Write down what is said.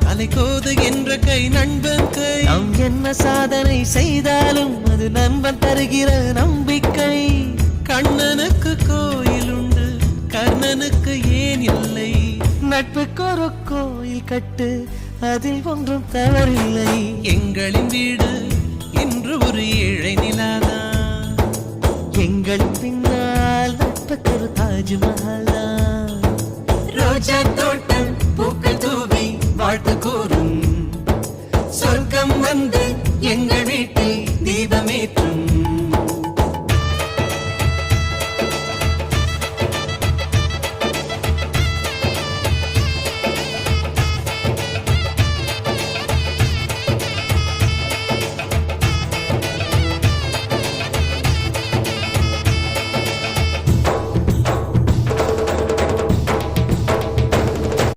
அலை கோதுகின்ற கை நண்பன் கை. நாம் என்ன சாதனை செய்தாலும் அது நண்பன் தருகிற நம்பிக்கை. கண்ணனுக்கு கோயில் உண்டு, கர்ணனுக்கு ஏன் இல்லை? நட்புக்கு ஒரு கோயில் கட்டு, அதில் ஒன்றும் தவறில்லை. எங்களின் வீடு இன்று ஒரு ஏழை நிலாதான். எங்கள் பின்னால் நட்புக்கு ஒரு தாஜ்மஹால். ரோஜா தோட்டம்